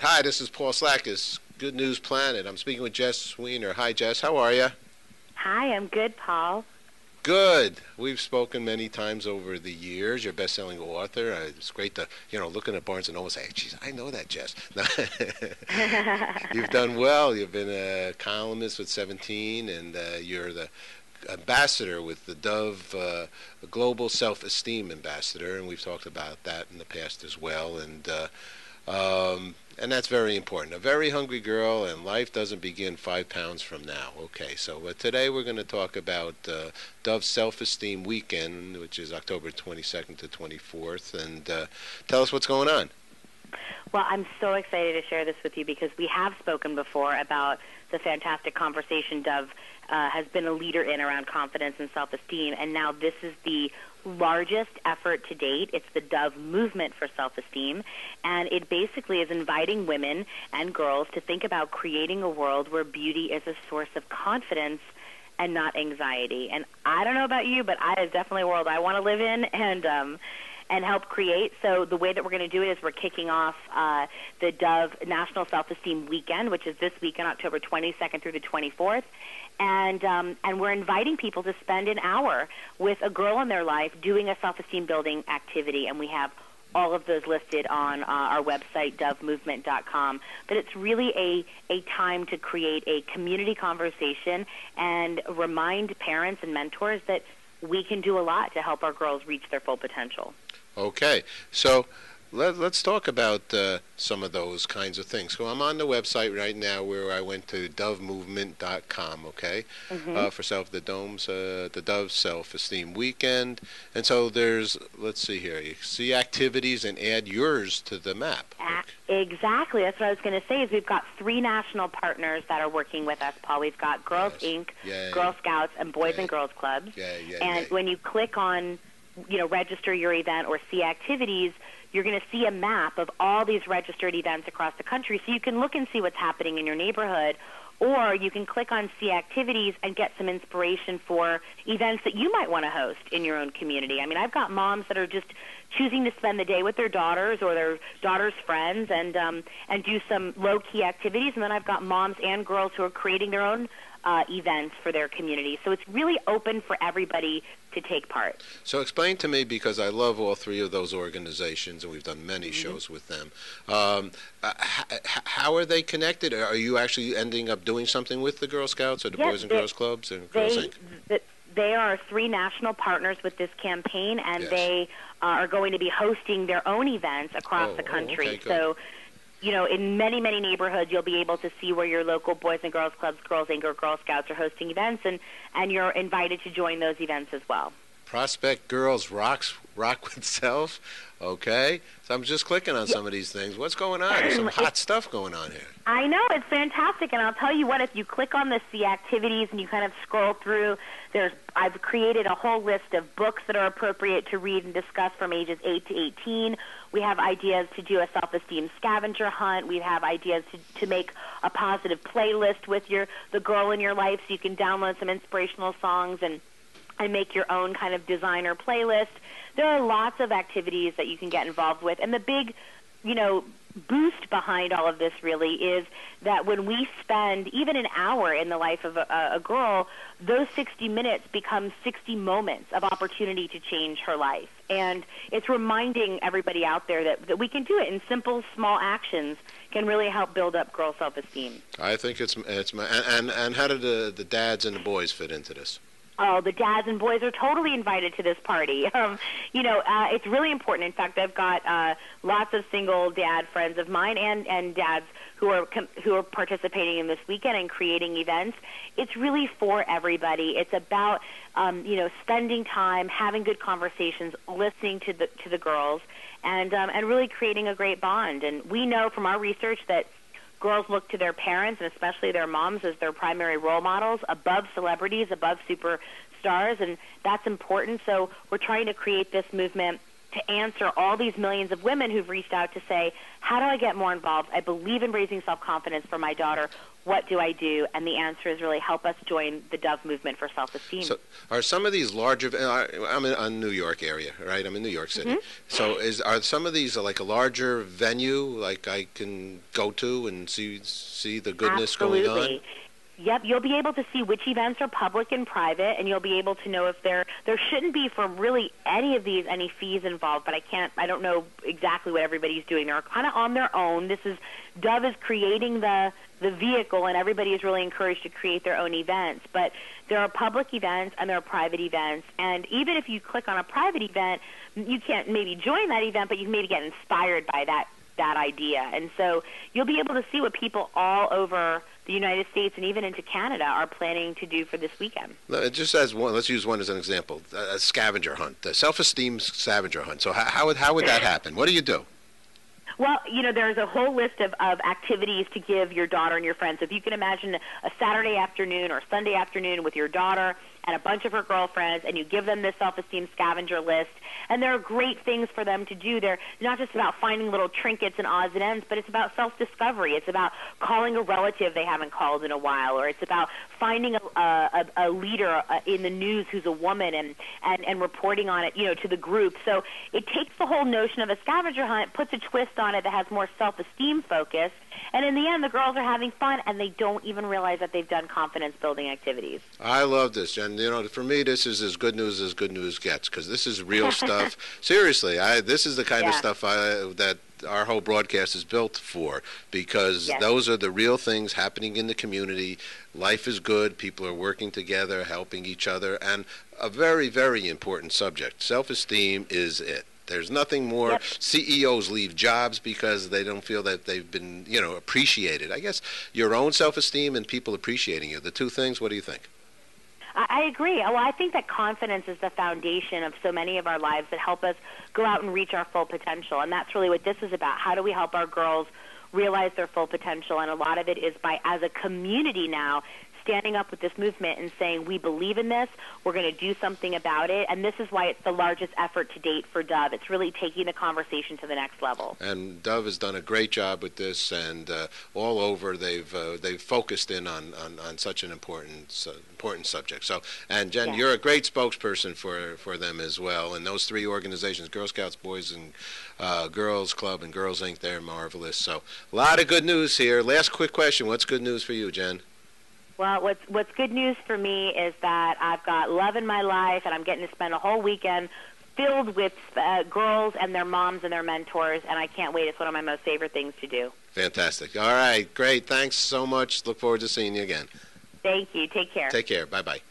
Hi, this is Paul Slackus, Good News Planet. I'm speaking with Jess Weiner. Hi, Jess. How are you? Hi, I'm good, Paul. Good. We've spoken many times over the years. You're a best-selling author. It's great to, looking at Barnes and Noble and say, geez, I know that, Jess. You've done well. You've been a columnist with 17, and you're the ambassador with the Dove Global Self-Esteem Ambassador, and we've talked about that in the past as well. And that's very important. A very hungry girl, and life doesn't begin 5 pounds from now. Okay, so today we're going to talk about Dove Self-Esteem Weekend, which is October 22nd to 24th, and tell us what's going on. Well, I'm so excited to share this with you because we have spoken before about the fantastic conversation Dove has been a leader in around confidence and self-esteem, and now this is the largest effort to date. It's the Dove Movement for Self-Esteem, and it basically is inviting women and girls to think about creating a world where beauty is a source of confidence and not anxiety. And I don't know about you, but that is definitely a world I want to live in and help create. So the way that we're going to do it is we're kicking off the Dove National Self-Esteem Weekend, which is this weekend, October 22nd through the 24th. And we're inviting people to spend an hour with a girl in their life doing a self-esteem building activity. And we have all of those listed on our website, dovemovement.com. But it's really a time to create a community conversation and remind parents and mentors that we can do a lot to help our girls reach their full potential. Okay, so let's talk about some of those kinds of things. So I'm on the website right now where I went to dovemovement.com, okay, for the Dove Self-Esteem Weekend. And so there's, let's see here, you see activities and add yours to the map. Exactly. That's what I was going to say is we've got 3 national partners that are working with us, Paul. We've got Girls Inc., Girl Scouts, and Boys and Girls Clubs. And when you click on, register your event or see activities, you're going to see a map of all these registered events across the country, so you can look and see what's happening in your neighborhood, or you can click on See Activities and get some inspiration for events that you might want to host in your own community. I mean, I've got moms that are just choosing to spend the day with their daughters or their daughters' friends and do some low-key activities, and then I've got moms and girls who are creating their own events for their community. So it's really open for everybody to take part. So explain to me, because I love all 3 of those organizations, and we've done many shows with them. How are they connected? Are you actually ending up doing something with the Girl Scouts or the Boys and Girls Clubs and Girls Inc.? They are 3 national partners with this campaign, and they are going to be hosting their own events across the country. Okay, so, in many, many neighborhoods, you'll be able to see where your local Boys and Girls Clubs, Girls Inc., or Girl Scouts are hosting events, and you're invited to join those events as well. Prospect Girls Rock with Self. Okay. So I'm just clicking on some of these things. What's going on? There's some hot stuff going on here. I know. It's fantastic. And I'll tell you what, if you click on the See Activities and you kind of scroll through, I've created a whole list of books that are appropriate to read and discuss from ages 8 to 18. We have ideas to do a self-esteem scavenger hunt. We have ideas to make a positive playlist with the girl in your life, so you can download some inspirational songs and make your own kind of designer playlist. There are lots of activities that you can get involved with. And the big, boost behind all of this really is that when we spend even an hour in the life of a girl, those 60 minutes become 60 moments of opportunity to change her life. And it's reminding everybody out there that we can do it in simple, small actions can really help build up girl self-esteem. I think and how do the dads and the boys fit into this? Oh, the dads and boys are totally invited to this party. It's really important. In fact, I've got lots of single dad friends of mine and dads who are participating in this weekend and creating events. It's really for everybody. It's about spending time, having good conversations, listening to the girls, and really creating a great bond. And we know from our research that girls look to their parents, and especially their moms, as their primary role models, above celebrities, above superstars, and that's important. So we're trying to create this movement to answer all these millions of women who've reached out to say, how do I get more involved? I believe in raising self-confidence for my daughter. What do I do? And the answer is really help us join the Dove movement for self-esteem. So are some of these larger, I'm in New York area, right? I'm in New York City. Mm-hmm. So are some of these like a larger venue, like I can go to and see the goodness going on? Yep, you'll be able to see which events are public and private, and you'll be able to know if there shouldn't be for really any of these any fees involved. But I don't know exactly what everybody's doing. They're kind of on their own. Dove is creating the vehicle, and everybody is really encouraged to create their own events. But there are public events and there are private events, and even if you click on a private event, you can't maybe join that event, but you can maybe get inspired by that idea. And so you'll be able to see what people all over the United States and even into Canada are planning to do for this weekend. Just as one, let's use one as an example, a scavenger hunt, the self-esteem scavenger hunt. So how would that happen? What do you do? Well, there's a whole list of activities to give your daughter and your friends. So if you can imagine a Saturday afternoon or Sunday afternoon with your daughter and a bunch of her girlfriends, and you give them this self-esteem scavenger list, and there are great things for them to do. They're not just about finding little trinkets and odds and ends, but it's about self-discovery. It's about calling a relative they haven't called in a while, or it's about finding a leader in the news who's a woman and reporting on it, to the group. So it takes the whole notion of a scavenger hunt, puts a twist on it that has more self-esteem focus, and in the end, the girls are having fun, and they don't even realize that they've done confidence-building activities. I love this, Jen. For me, this is as good news gets, because this is real stuff. Seriously, this is the kind of stuff that our whole broadcast is built for, because those are the real things happening in the community. Life is good. People are working together, helping each other, and a very, very important subject. Self-esteem is it. There's nothing more. Yep. CEOs leave jobs because they don't feel that they've been, appreciated. I guess your own self-esteem and people appreciating you, the two things, what do you think? I agree. Well, I think that confidence is the foundation of so many of our lives that help us go out and reach our full potential, and that's really what this is about. How do we help our girls realize their full potential? And a lot of it is by, as a community now, standing up with this movement and saying, we believe in this, we're going to do something about it, and this is why it's the largest effort to date for Dove. It's really taking the conversation to the next level. And Dove has done a great job with this, and all over they've focused in on such an important subject. So, and Jen, you're a great spokesperson for them as well, and those three organizations, Girl Scouts, Boys and Girls Club, and Girls Inc., they're marvelous. So, a lot of good news here. Last quick question, what's good news for you, Jen? Well, what's good news for me is that I've got love in my life, and I'm getting to spend a whole weekend filled with girls and their moms and their mentors, and I can't wait. It's one of my most favorite things to do. Fantastic. All right, great. Thanks so much. Look forward to seeing you again. Thank you. Take care. Take care. Bye-bye.